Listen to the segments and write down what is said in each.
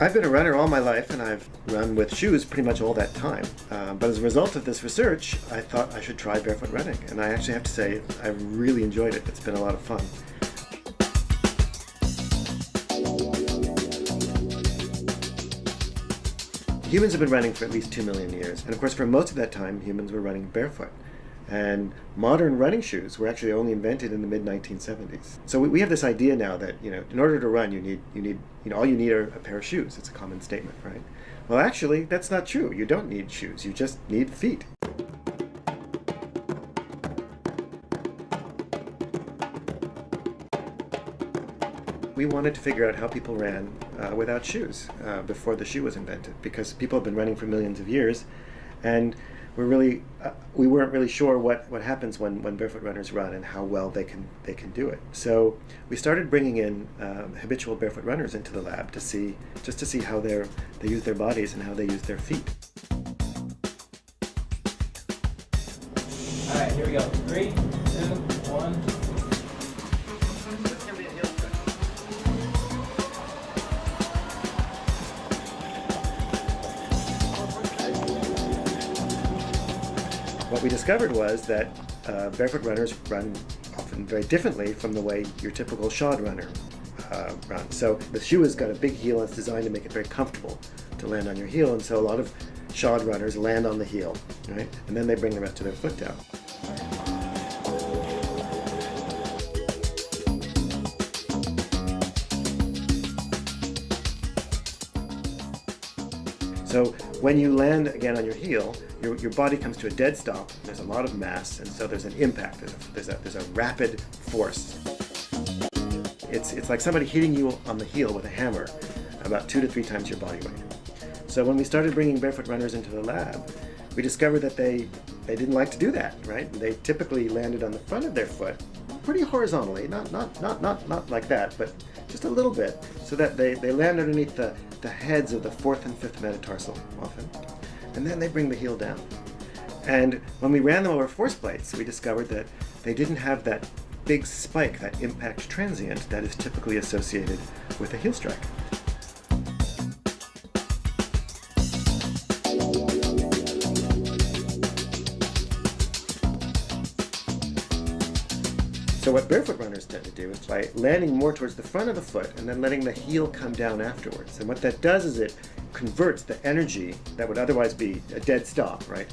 I've been a runner all my life, and I've run with shoes pretty much all that time. But as a result of this research, I thought I should try barefoot running. And I actually have to say, I really enjoyed it. It's been a lot of fun. Humans have been running for at least 2 million years. And of course, for most of that time, humans were running barefoot. And modern running shoes were actually only invented in the mid-1970s. So we have this idea now that, in order to run, all you need are a pair of shoes. It's a common statement, right? Well, actually, that's not true. You don't need shoes. You just need feet. We wanted to figure out how people ran without shoes before the shoe was invented, because people have been running for millions of years, and we weren't really sure what happens when barefoot runners run and how well they can do it. So we started bringing in habitual barefoot runners into the lab to see how they use their bodies and how they use their feet. All right, here we go. 3, 2, 1. What we discovered was that barefoot runners run often very differently from the way your typical shod runner runs. So the shoe has got a big heel, and it's designed to make it very comfortable to land on your heel, and so a lot of shod runners land on the heel, right? And then they bring the rest of their foot down. So when you land again on your heel, your body comes to a dead stop. There's a lot of mass, and so there's an impact. There's a rapid force. It's like somebody hitting you on the heel with a hammer about 2 to 3 times your body weight. So when we started bringing barefoot runners into the lab, we discovered that they didn't like to do that, right? They typically landed on the front of their foot, pretty horizontally, not like that, but just a little bit, so that they land underneath the heads of the 4th and 5th metatarsal often, and then they bring the heel down. And when we ran them over force plates, we discovered that they didn't have that big spike, that impact transient that is typically associated with a heel strike. So what barefoot runners tend to do is by landing more towards the front of the foot and then letting the heel come down afterwards. And what that does is it converts the energy that would otherwise be a dead stop, right?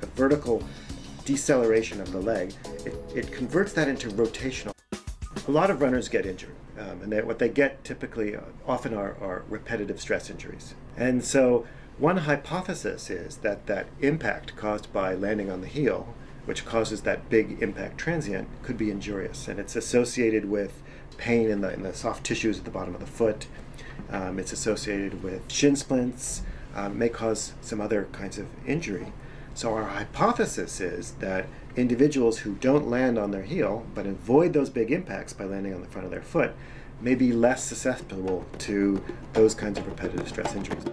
A vertical deceleration of the leg. It converts that into rotational. A lot of runners get injured, and what they get typically often are repetitive stress injuries. And so one hypothesis is that impact caused by landing on the heel, which causes that big impact transient, could be injurious, and it's associated with pain in the soft tissues at the bottom of the foot. It's associated with shin splints, may cause some other kinds of injury. So our hypothesis is that individuals who don't land on their heel but avoid those big impacts by landing on the front of their foot may be less susceptible to those kinds of repetitive stress injuries.